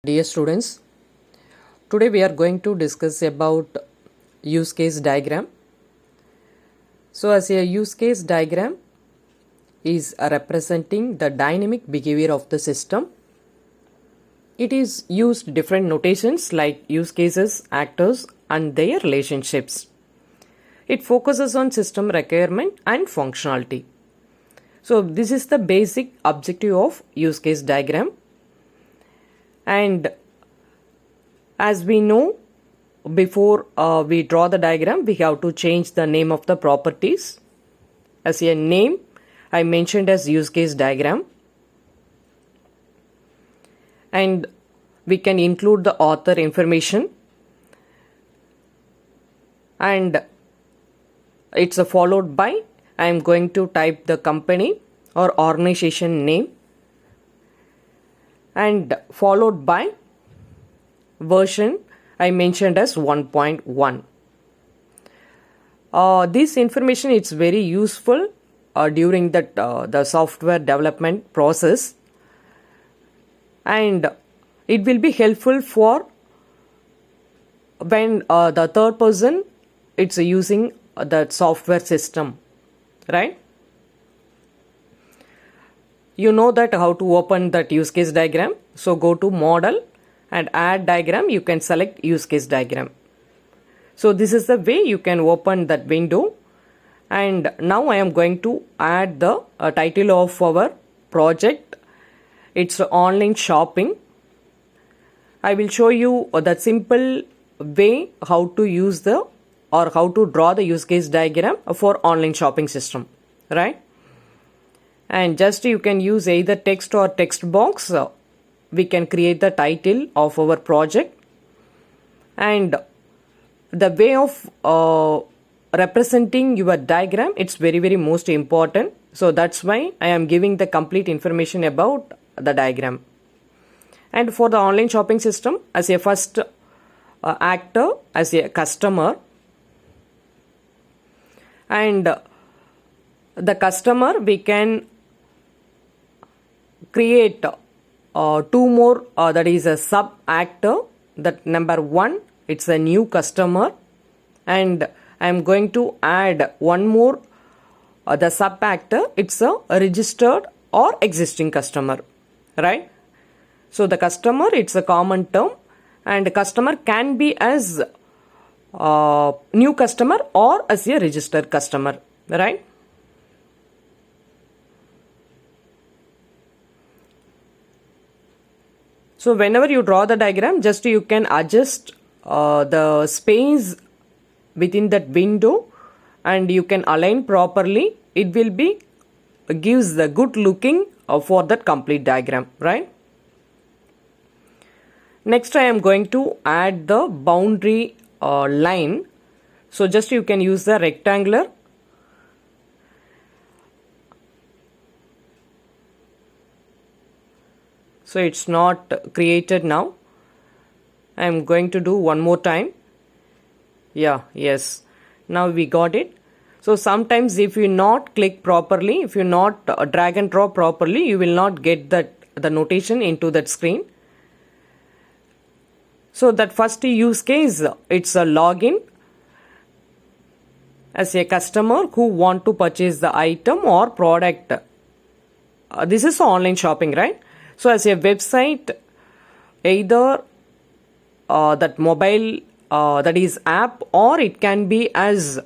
Dear students, today we are going to discuss about use case diagram. So as a use case diagram is representing the dynamic behavior of the system. It is used different notations like use cases, actors and their relationships. It focuses on system requirement and functionality. So this is the basic objective of use case diagram. And as we know, before we draw the diagram, we have to change the name of the properties. As a name, I mentioned as use case diagram. And we can include the author information. And it's followed by, I am going to type the company or organization name. And followed by version I mentioned as 1.1. This information is very useful during the software development process, and it will be helpful for when the third person it's using the software system, right? You know that how to open that use case diagram. So go to model and add diagram. You can select use case diagram. So this is the way you can open that window. And now I am going to add the title of our project. It's online shopping. I will show you the simple way how to use or how to draw the use case diagram for online shopping system, right? And just you can use either text or text box. We can create the title of our project. And the way of representing your diagram, it's very most important. So that's why I am giving the complete information about the diagram. And for the online shopping system, as a first actor, as a customer, and the customer, we can create two more, that is a sub actor. That number one, it's a new customer, and I am going to add one more, the sub actor, it's a registered or existing customer, right? So the customer, it's a common term, and customer can be as new customer or as a registered customer, right? So whenever you draw the diagram, just you can adjust the space within that window, and you can align properly. It will be gives the good looking for that complete diagram, right? Next, I am going to add the boundary line. So just you can use the rectangular. So it's not created now. I am going to do one more time. Yes. Now we got it. So sometimes if you not click properly, if you not drag and drop properly, you will not get the notation into that screen. So that first use case, it's a login as a customer who want to purchase the item or product. This is online shopping, right? So as a website, either that mobile, that is app, or it can be as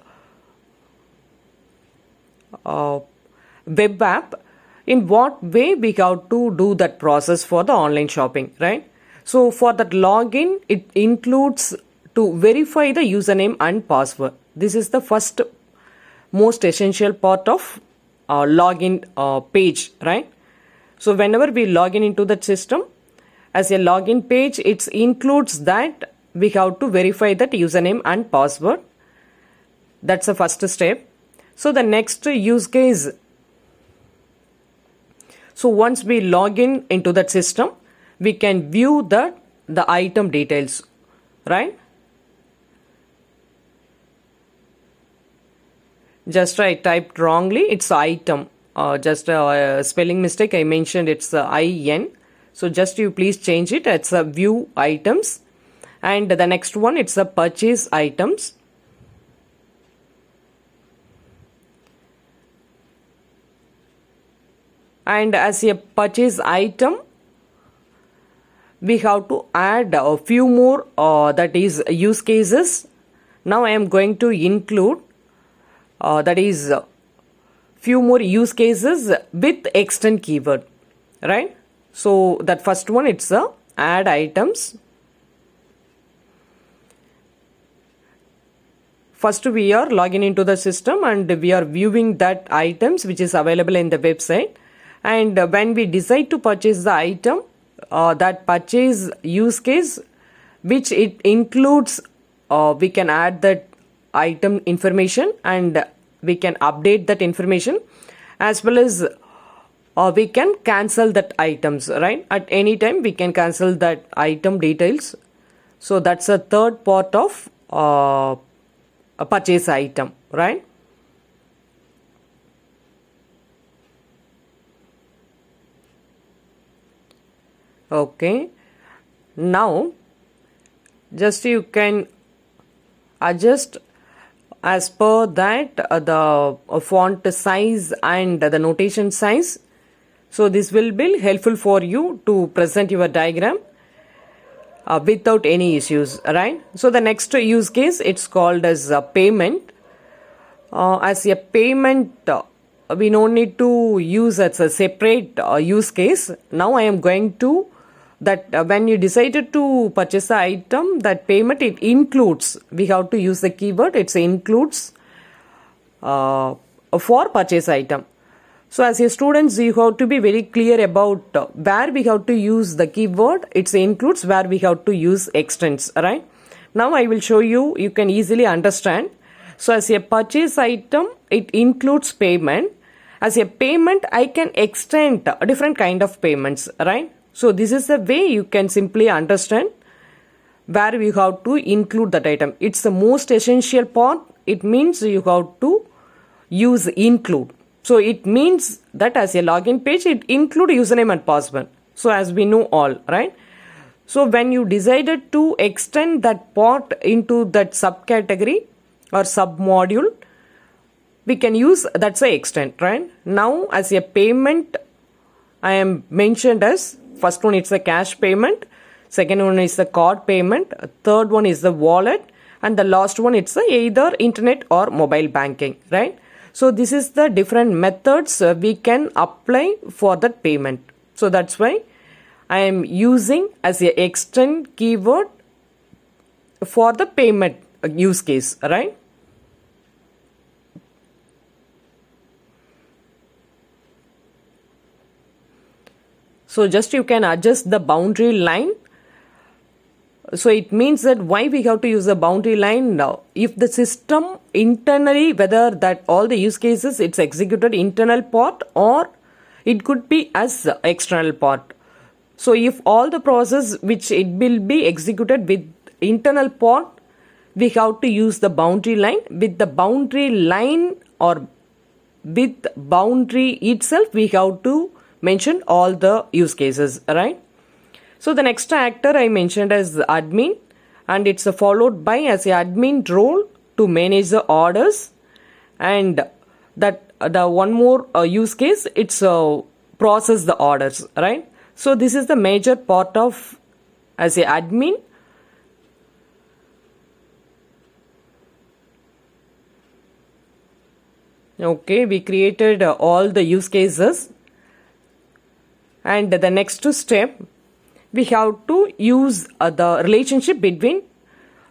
web app. In what way we have to do that process for the online shopping, right? So for that login, it includes to verify the username and password. This is the first most essential part of login page, right? So whenever we log in into that system, as a login page, it includes that we have to verify that username and password. That's the first step. So the next use case. So once we log in into that system, we can view the item details, right? Just I typed wrongly. It's item. Just a spelling mistake. I mentioned it's IN. So just you please change it. It's a view items. And the next one, it's a purchase items. And as a purchase item, we have to add a few more that is use cases. Now I am going to include that is few more use cases with extend keyword, right? So that first one, it's a add items. First we are logging into the system and we are viewing that items which is available in the website. And when we decide to purchase the item, that purchase use case which it includes, we can add that item information and we can update that information, as well as we can cancel that items, right? At any time we can cancel that item details. So that's a third part of a purchase item, right? Okay, now just you can adjust as per that the font size and the notation size. So this will be helpful for you to present your diagram without any issues, right? So the next use case, it's called as payment. As a payment, we don't need to use as a separate use case. Now I am going to that when you decided to purchase the item, that payment, it includes, we have to use the keyword, it includes for purchase item. So as a students, you have to be very clear about where we have to use the keyword, it includes, where we have to use extends, right? Now I will show you, you can easily understand. So as a purchase item, it includes payment. As a payment, I can extend different kind of payments, right? So this is the way you can simply understand where we have to include that item. It's the most essential part. It means you have to use include. So it means that as a login page, it include username and password. So as we know all, right? So when you decided to extend that part into that subcategory or sub module, we can use that's a extend, right? Now as a payment, I am mentioned as first one, it's a cash payment, second one is the card payment, third one is the wallet, and the last one, it's either internet or mobile banking, right? So this is the different methods we can apply for that payment. So that's why I am using as a extend keyword for the payment use case, right? So just you can adjust the boundary line. So it means that why we have to use the boundary line now. If the system internally, whether that all the use cases, it's executed internal part or it could be as external part. So if all the process which it will be executed with internal part, we have to use the boundary line. With the boundary line or with boundary itself, we have to mention all the use cases, right? So the next actor I mentioned as admin, and it's followed by as a admin role to manage the orders, and that the one more use case, it's process the orders, right? So this is the major part of as a admin. Okay, we created all the use cases. And the next step, we have to use the relationship between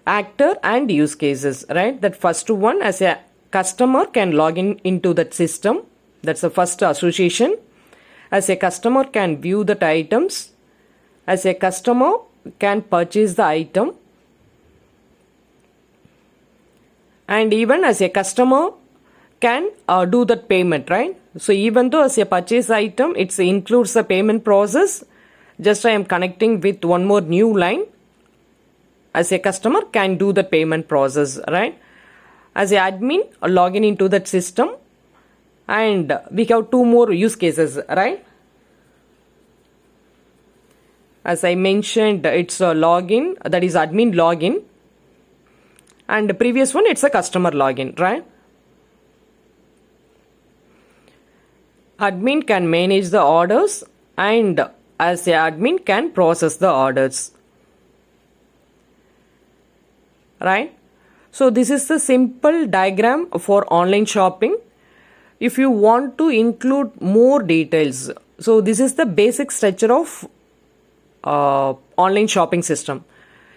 actor and use cases, right? That first one, as a customer can log into that system. That's the first association. As a customer can view the items. As a customer can purchase the item. And even as a customer can do that payment, right? So even though as a purchase item, it includes the payment process, just I am connecting with one more new line. As a customer can do the payment process, right? As a admin, login into that system, and we have two more use cases, right? As I mentioned, it's a login, that is admin login, and the previous one, it's a customer login, right? Admin can manage the orders, and as a admin can process the orders, right? So this is the simple diagram for online shopping. If you want to include more details, so this is the basic structure of online shopping system.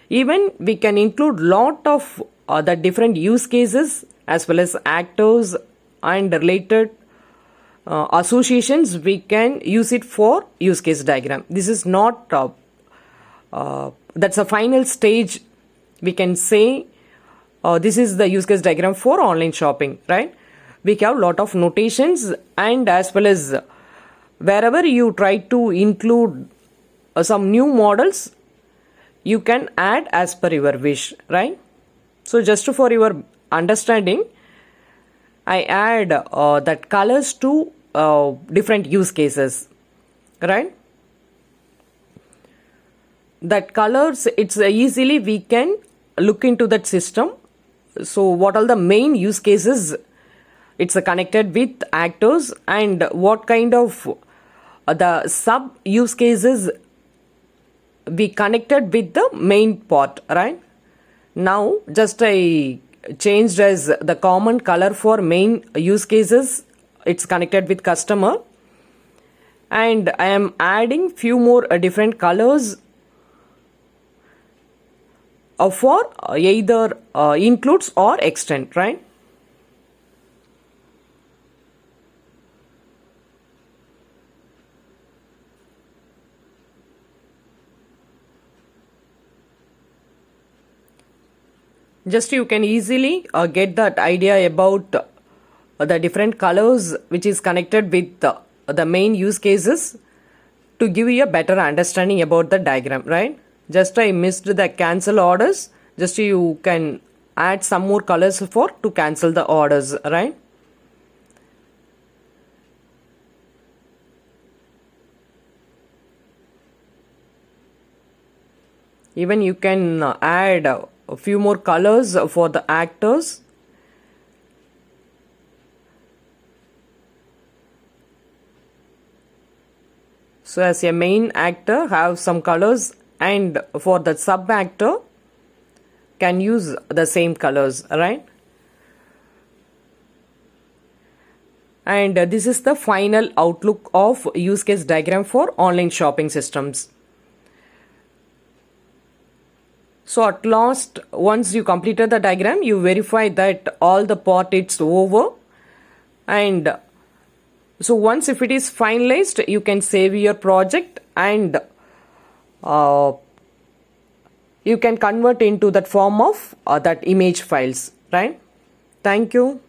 Even we can include lot of the different use cases as well as actors and related associations. We can use it for use case diagram. This is not that's a final stage. We can say this is the use case diagram for online shopping, right? We have lot of notations, and as well as wherever you try to include some new models, you can add as per your wish, right? So just for your understanding, I add that colors to different use cases, right? That colors, it's easily we can look into that system. So what are the main use cases it's connected with actors, and what kind of the sub use cases we connected with the main part, right? Now just I changed as the common color for main use cases, it's connected with customer, and I am adding few more different colors for either includes or extend, right? Just you can easily get that idea about the different colors which is connected with the main use cases to give you a better understanding about the diagram, right? Just I missed the cancel orders. Just you can add some more colors for to cancel the orders, right? Even you can add a few more colors for the actors. So as a main actor have some colors, and for the sub actor can use the same colors, right? And this is the final outlook of use case diagram for online shopping systems. So at last, once you completed the diagram, you verify that all the part it's over, and so once if it is finalized, you can save your project, and you can convert into that form of that image files, right? Thank you.